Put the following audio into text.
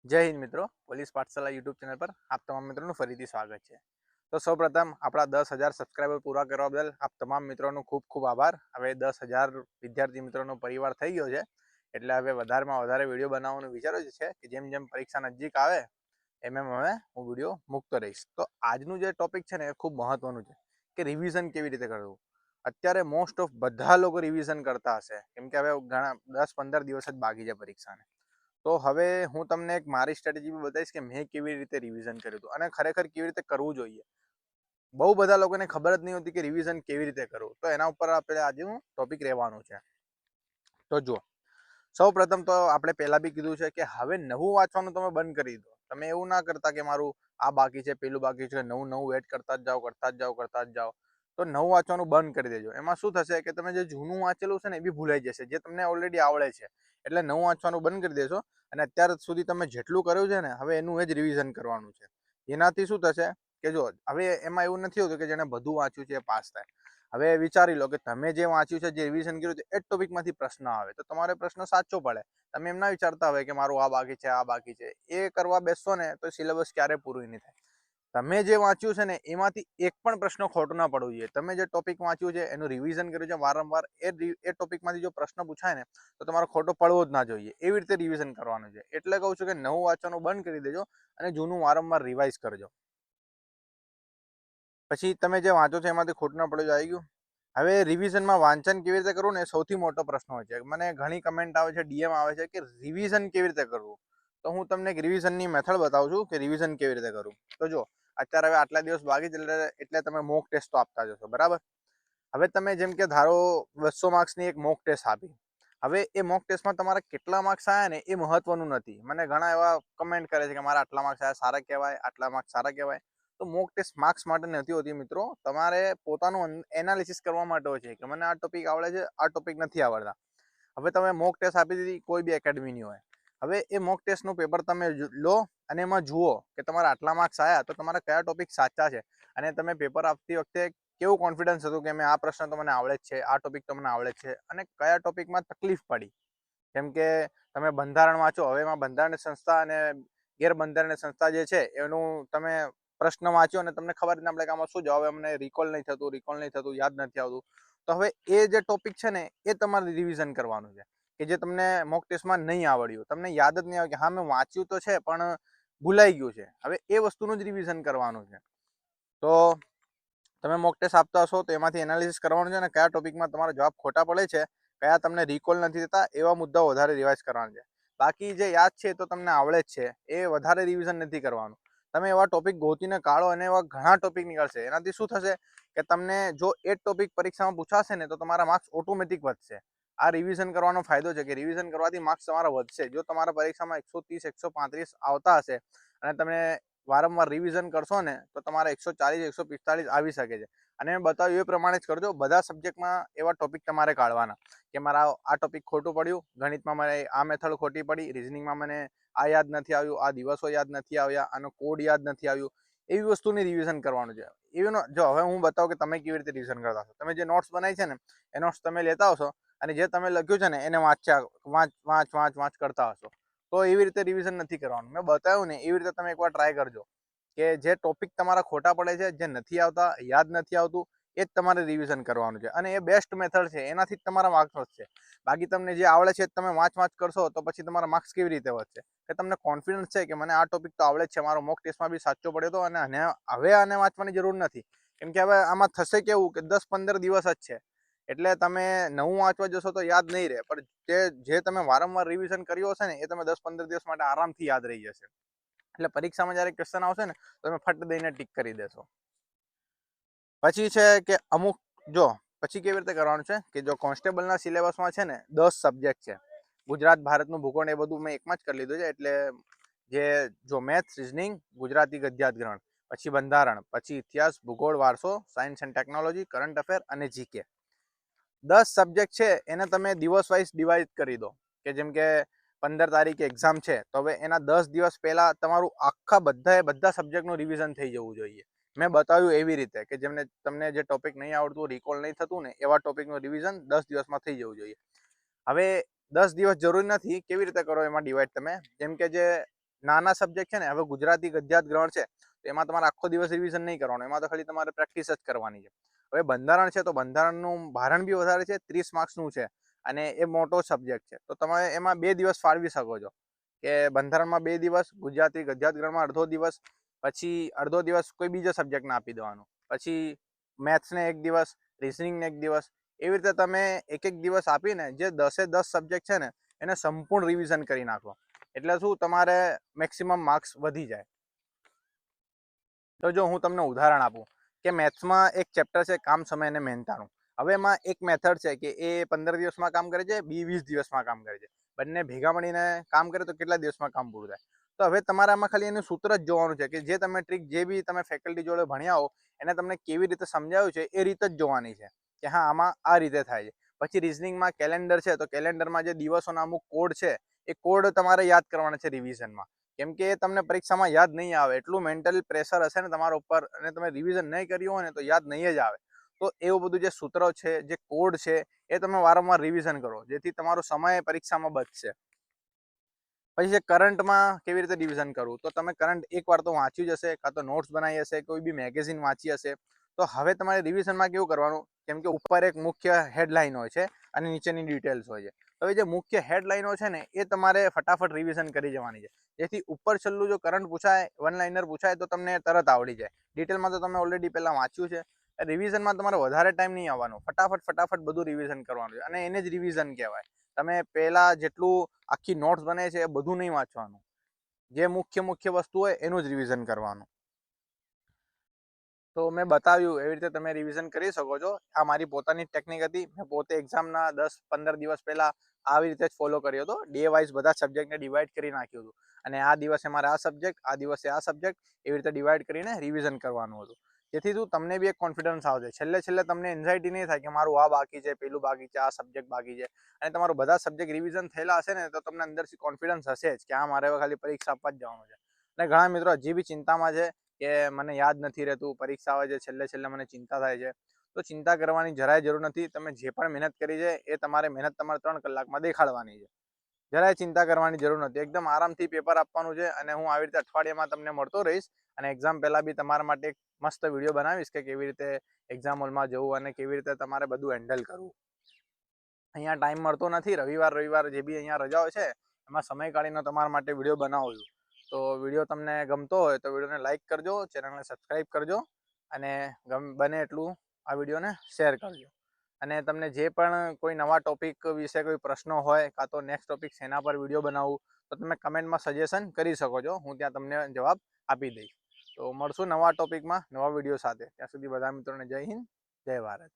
જય હિન્દ મિત્રો, police પાઠશાલા YouTube channel પર આપ તમામ મિત્રોનું ફરીથી સ્વાગત છે. તો સૌપ્રથમ આપણા 10,000 સબસ્ક્રાઈબર પૂરા કરવા બદલ આપ તમામ મિત્રોનો ખૂબ ખૂબ આભાર. હવે 10,000 વિદ્યાર્થી મિત્રોનો પરિવાર થઈ ગયો છે, એટલે હવે વધારેમાં વધારે વિડીયો બનાવવાનું વિચાર્યું છે કે જેમ જેમ પરીક્ષા નજીક આવે એમ એમ હવે હું વિડીયો મૂકતો રહીશ. તો આજનું જે ટોપિક છે ને એ ખૂબ મહત્વનું છે કે રિવિઝન કેવી રીતે કરવું. અત્યારે મોસ્ટ ઓફ બધા લોકો રિવિઝન કરતા હશે, કેમ કે હવે ઘણા 10-15 દિવસ જ બાકી છે પરીક્ષાને. તો હવે હું તમને એક મારી સ્ટ્રેટેજી બતાવીશ કે મેં કેવી રીતે રિવિઝન કર્યું હતું અને ખરેખર કેવી રીતે કરવું જોઈએ. બહુ બધા લોકોને ખબર જ નહીં હોતી કે રિવિઝન કેવી રીતે કરવું. તો એના ઉપર આપણે આજે હું ટોપિક રહેવાનું છે. તો જુઓ, સૌ પ્રથમ તો આપણે પહેલા બી કીધું છે કે હવે નવું વાંચવાનું તમે બંધ કરી દો. તમે એવું ના કરતા કે મારું આ બાકી છે, પેલું બાકી છે, નવું એડ કરતા જ જાઓ. તો નવું વાંચવાનું બંધ કરી દેજો. એમાં શું થશે કે તમે જે જૂનું વાંચેલું છે ને એ બી ભૂલાઈ જશે, જે તમને ઓલરેડી આવડે છે. એટલે નવું વાંચવાનું બંધ કરી દેશો અને અત્યાર સુધી તમે જેટલું કર્યું છે ને હવે એનું જ રિવિઝન કરવાનું છે. એનાથી શું થશે કે જો હવે એમાં એવું નથી હોતું કે જેને બધું વાંચ્યું છે એ પાસ થાય. હવે વિચારી લો કે તમે જે વાંચ્યું છે, જે રિવિઝન કર્યું છે, એ જ ટોપિકમાંથી પ્રશ્ન આવે તો તમારે પ્રશ્ન સાચો પડે. તમે એમ ના વિચારતા હોય કે મારું આ બાકી છે. એ કરવા બેસશો ને તો સિલેબસ ક્યારે પૂરું નહીં થાય. તમે જે વાંચ્યું છે ને એમાંથી એક પણ પ્રશ્ન ખોટો ના પડવો જોઈએ. તમે જે ટોપિક વાંચ્યું છે એનું રિવિઝન કર્યું છે વારંવાર, એ ટોપિકમાંથી જો પ્રશ્ન પૂછાય ને તો તમારો ખોટો પડવો જ ના જોઈએ. એવી રીતે રિવિઝન કરવાનું છે. એટલે કહું છું કે નવું વાંચવાનું બંધ કરી દેજો અને જૂનું વારંવાર રિવાઇઝ કરજો. પછી તમે જે વાંચો છો એમાંથી ખોટું ના પડવું આવી ગયું. હવે રિવિઝનમાં વાંચન કેવી રીતે કરવું ને સૌથી મોટો પ્રશ્ન હોય છે. મને ઘણી કમેન્ટ આવે છે, ડીએમ આવે છે કે રિવિઝન કેવી રીતે કરવું. તો હું તમને એક રિવિઝનની મેથડ બતાવું છું કે રિવિઝન કેવી રીતે કરવું. તો જો અત્યારે હવે આટલા દિવસ બાકી એટલે તમે મોક ટેસ્ટ તો આપતા જશો, બરાબર. હવે તમે જેમ કે ધારો 200 માર્ક્સની એક મોક ટેસ્ટ આપી. હવે એ મોક ટેસ્ટમાં તમારા કેટલા માર્ક્સ આવ્યા ને એ મહત્વનું નથી. મને ઘણા એવા કમેન્ટ કરે છે કે મારા આટલા માર્ક્સ આવ્યા, સારા કહેવાય, આટલા માર્ક્સ સારા કહેવાય. તો મોક ટેસ્ટ માર્ક્સ માટે નથી હોતી મિત્રો. તમારે પોતાનું એનાલિસિસ કરવા માટે હોય છે કે મને આ ટોપિક આવડે છે, આ ટોપિક નથી આવડતા. હવે તમે મોક ટેસ્ટ આપી દીધી કોઈ બી એકેડમીની હોય. હવે એ મોક ટેસ્ટનું પેપર તમે લો અને એમાં જુઓ કે તમારા આટલા માર્ક્સ આવ્યા તો તમારા કયા ટોપિક સાચા છે. અને તમે પેપર આપતી વખતે કેવું કોન્ફિડન્સ હતું કે મેં આ પ્રશ્ન તો મને આવડે જ છે, આ ટોપિક તો મને આવડે છે, અને કયા ટોપિકમાં તકલીફ પડી. કેમ કે તમે બંધારણ વાંચો, હવે એમાં બંધારણીય સંસ્થા અને ગેરબંધારણીય સંસ્થા જે છે એનું તમે પ્રશ્ન વાંચ્યો અને તમને ખબર ના પડે કે આમાં શું જવાબ, અમને રિકોલ નહીં થતું, યાદ નથી આવતું. તો હવે એ જે ટોપિક છે ને એ તમારે રિવિઝન કરવાનું છે કે જે તમને મોક ટેસ્ટમાં નહીં આવડ્યું, તમને યાદ જ નહીં આવે કે હા મેં વાંચ્યું તો છે પણ ભૂલાઈ ગયું છે. હવે એ વસ્તુનું જ રિવિઝન કરવાનું છે. તો તમે મોક ટેસ્ટ આપતા હશો તો એમાંથી એનાલિસિસ કરવાનું છે અને કયા ટોપિકમાં તમારા જવાબ ખોટા પડે છે, કયા તમને રિકોલ નથી થતા, એવા મુદ્દાઓ વધારે રિવાઇઝ કરવાના છે. બાકી જે યાદ છે તો તમને આવડે જ છે, એ વધારે રિવિઝન નથી કરવાનું. તમે એવા ટોપિક ગોતીને કાઢો અને એવા ઘણા ટોપિક નીકળશે. એનાથી શું થશે કે તમને જો એ ટોપિક પરીક્ષામાં પૂછાશે ને તો તમારા માર્ક્સ ઓટોમેટિક વધશે. આ રિવિઝન કરવાનો ફાયદો છે કે રિવિઝન કરવાથી માર્ક્સ તમારા વધશે. જો તમારા પરીક્ષામાં 130, 135 આવતા હશે અને તમે વારંવાર રિવિઝન કરશો ને તો તમારા 140, 145 આવી શકે છે. અને મેં બતાવ્યું એ પ્રમાણે જ કરજો. બધા સબ્જેક્ટમાં એવા ટોપિક તમારે કાઢવાના કે મારા આ ટોપિક ખોટું પડ્યું, ગણિતમાં મને આ મેથડ ખોટી પડી, રીઝનિંગમાં મને આ યાદ નથી આવ્યું, આ દિવસો યાદ નથી આવ્યા, આનો કોડ યાદ નથી આવ્યું. એવી વસ્તુની રિવિઝન કરવાનું છે. એવી જો હવે હું બતાવું કે તમે કેવી રીતે રિવિઝન કરતા હશો. તમે જે નોટ્સ બનાવી છે ને એ નોટ્સ તમે લેતા હશો અને જે તમે લખ્યું છે ને એને વાંચ કરતા હશો. તો એવી રીતે રિવિઝન નથી કરવાનું. મેં બતાવ્યું ને એવી રીતે તમે એકવાર ટ્રાય કરજો કે જે ટોપિક તમારા ખોટા પડે છે, જે નથી આવતા, યાદ નથી આવતું, એ જ તમારે રિવિઝન કરવાનું છે. અને એ બેસ્ટ મેથડ છે, એનાથી જ તમારા માર્ક્સ વધશે. બાકી તમને જે આવડે છે તમે વાંચ કરશો તો પછી તમારા માર્ક્સ કેવી રીતે વધશે. કે તમને કોન્ફિડન્સ છે કે મને આ ટોપિક તો આવડે જ છે, મારો મોક ટેસ્ટમાં બી સાચો પડ્યો હતો અને હવે આને વાંચવાની જરૂર નથી. કેમ કે હવે આમાં થશે કેવું કે 10-15 દિવસ જ છે. એટલે તમે નવું વાંચવા જશો તો યાદ નહીં રહે, પણ જે તમે વારંવાર રિવિઝન કર્યું હશે ને એ તમે 10-15 દિવસ માટે આરામથી યાદ રહી જશે. એટલે પરીક્ષામાં જ્યારે ક્વેશ્ચન આવશે ને તો તમે ફટ દઈને ટીક કરી દેશો. પછી છે કે અમુક જો પછી કેવી રીતે કરવાનું છે કે જો કોન્સ્ટેબલના સિલેબસમાં છે ને 10 સબ્જેક્ટ છે. ગુજરાત, ભારતનું ભૂગોળ એ બધું મેં એકમાં જ કરી લીધું છે. એટલે જે જો મેથ્સ, રિઝનિંગ, ગુજરાતી ગદ્યાત ગ્રહણ, પછી બંધારણ, પછી ઇતિહાસ, ભૂગોળ, વારસો, science and technology, current affair અને જીકે. 10 સબ્જેક્ટ છે એને તમે દિવસ વાઇઝ ડિવાઈડ કરી દો કે જેમ કે 15 તારીખે એક્ઝામ છે તો હવે એના 10 દિવસ પહેલા તમારું આખા બધા સબ્જેક્ટનું રિવિઝન થઈ જવું જોઈએ. મેં બતાવ્યું એવી રીતે કે જેમને તમને જે ટોપિક નહીં આવડતું, રિકોલ નહીં થતું ને એવા ટોપિકનું રિવિઝન 10 દિવસમાં થઈ જવું જોઈએ. હવે 10 દિવસ જરૂરી નથી, કેવી રીતે કરો એમાં ડિવાઈડ તમે. જેમ કે જે નાના સબ્જેક્ટ છે ને, હવે ગુજરાતી, ગદ્યાત, ગ્રહણ છે તો એમાં તમારે આખો દિવસ રિવિઝન નહીં કરવાનું, એમાં તો ખાલી તમારે પ્રેક્ટિસ જ કરવાની છે. હવે બંધારણ છે તો બંધારણનું ભારણ બી વધારે છે, 30 માર્ક્સનું છે અને એ મોટો સબ્જેક્ટ છે, તો તમે એમાં 2 દિવસ ફાળવી શકો છો કે બંધારણમાં 2 દિવસ, ગુજરાતી, ગદ્યાત, ગ્રહણમાં અડધો દિવસ, પછી અડધો દિવસ કોઈ બીજા સબ્જેક્ટને આપી દેવાનું, પછી મેથ્સને 1 દિવસ, રિઝનિંગને 1 દિવસ, એવી રીતે તમે એક દિવસ આપીને જે 10 સબ્જેક્ટ છે ને એને સંપૂર્ણ રિવિઝન કરી નાખો, એટલે શું તમારે મેક્સિમમ માર્ક્સ વધી જાય. તો જો હું તમને ઉદાહરણ આપું કે મેથ્સમાં એક ચેપ્ટર છે કામ, સમય અને મહેનતાણું. હવે એમાં એક મેથડ છે કે એ 15 દિવસમાં કામ કરે છે, બી 20 દિવસમાં કામ કરે છે. બંને ભેગા મળીને કામ કરે તો કેટલા દિવસમાં કામ પૂરું થાય? તો હવે તમારામાં ખાલી એનું સૂત્ર જ જોવાનું છે કે જે તમે ટ્રીક, જે બી તમે ફેકલ્ટી જોડે ભણ્યા હો એને તમને કેવી રીતે સમજાવ્યું છે એ રીત જ જોવાની છે કે હા આમાં આ રીતે થાય છે. પછી રિઝનિંગમાં કેલેન્ડર છે તો કેલેન્ડરમાં જે દિવસોના અમુક કોડ છે એ કોડ તમારે યાદ કરવાના છે રિવિઝનમાં, કેમ કે તમને પરીક્ષામાં યાદ નહીં આવે, એટલું મેન્ટલ પ્રેશર હશે ને તમારા ઉપર અને તમે રિવિઝન નહીં કર્યું હોય ને તો યાદ નહીં જ આવે. તો એવું બધું જે સૂત્રો છે, જે કોડ છે એ તમે વારંવાર રિવિઝન કરો જેથી તમારો સમય પરીક્ષામાં બચશે. પછી જે કરંટમાં કેવી રીતે રિવિઝન કરવું, તો તમે કરંટ એકવાર તો વાંચ્યું જ હશે, કાં તો નોટ્સ બનાવી હશે, કોઈ બી મેગેઝિન વાંચી હશે. તો હવે તમારે રિવિઝનમાં કેવું કરવાનું, કેમ કે ઉપર એક મુખ્ય હેડલાઇન હોય છે અને નીચેની ડિટેલ્સ હોય છે. તો એ જે મુખ્ય હેડલાઇનો છે ને એ તમારે ફટાફટ રિવિઝન કરી જવાની છે, જેથી ઉપર છેલ્લું જો કરંટ પૂછાય, વન લાઇનર પૂછાય તો તમને તરત આવડી જાય. ડિટેલમાં તો તમે ઓલરેડી પહેલાં વાંચ્યું છે. રિવિઝનમાં તમારે વધારે ટાઈમ નહીં આવવાનો, ફટાફટ બધું રિવિઝન કરવાનું છે અને એને જ રિવિઝન કહેવાય. તમે પહેલાં જેટલું આખી નોટ્સ બને છે એ બધું નહીં વાંચવાનું, જે મુખ્ય વસ્તુ હોય એનું જ રિવિઝન કરવાનું. તો મેં બતાવ્યું એવી રીતે તમે રિવિઝન કરી શકો છો. આ મારી પોતાની ટેકનિક હતી. મેં પોતે એક્ઝામના 10-15 દિવસ પહેલાં આવી રીતે જ ફોલો કર્યો હતો. ડે વાઇઝ બધા સબ્જેક્ટને ડિવાઈડ કરી નાખ્યું હતું અને આ દિવસે મારે આ સબ્જેક્ટ, આ દિવસે આ સબ્જેક્ટ, એવી રીતે ડિવાઈડ કરીને રિવિઝન કરવાનું હતું. જેથી શું તમને બી એક કોન્ફિડન્સ આવશે. છેલ્લે તમને એન્ઝાઇટી નહીં થાય કે મારું આ બાકી છે, પેલું બાકી છે, આ સબ્જેક્ટ બાકી છે. અને તમારું બધા સબ્જેક્ટ રિવિઝન થયેલા હશે ને તો તમને અંદરથી કોન્ફિડન્સ હશે જ કે આ મારે ખાલી પરીક્ષા આપવા જ જવાનું છે. અને ઘણા મિત્રો હજી બી ચિંતામાં છે કે મને યાદ નથી રહેતું, પરીક્ષા આવે છે, છેલ્લે મને ચિંતા થાય છે. તો ચિંતા કરવાની જરાય જરૂર નથી. તમે જે પણ મહેનત કરી છે એ તમારે મહેનત તમારે 3 કલાકમાં દેખાડવાની છે. જરાય ચિંતા કરવાની જરૂર નથી. એકદમ આરામથી પેપર આપવાનું છે અને હું આવી રીતે અઠવાડિયામાં તમને મળતો રહીશ અને એક્ઝામ પહેલાં બી તમારા માટે એક મસ્ત વિડીયો બનાવીશ કે કેવી રીતે એક્ઝામ હોલમાં જવું અને કેવી રીતે તમારે બધું હેન્ડલ કરવું. અહીંયા ટાઈમ મળતો નથી. રવિવાર જે બી અહીંયા રજાઓ છે એમાં સમય કાઢીને તમારા માટે વિડીયો બનાવું છું. તો વિડીયો તમને ગમતો હોય તો વિડીયોને લાઇક કરજો, ચેનલને સબસ્ક્રાઈબ કરજો અને બને એટલું આ વિડીયોને શેર કરજો. અને તમને જે પણ કોઈ નવા ટોપિક વિશે કોઈ પ્રશ્નો હોય કાં તો નેક્સ્ટ ટોપિક શેના પર વિડીયો બનાવવું તો તમે કમેન્ટમાં સજેશન કરી શકો છો. હું ત્યાં તમને જવાબ આપી દઈશ. તો મળશું નવા ટોપિકમાં, નવા વિડીયો સાથે. ત્યાં સુધી બધા મિત્રોને જય હિન્દ, જય ભારત.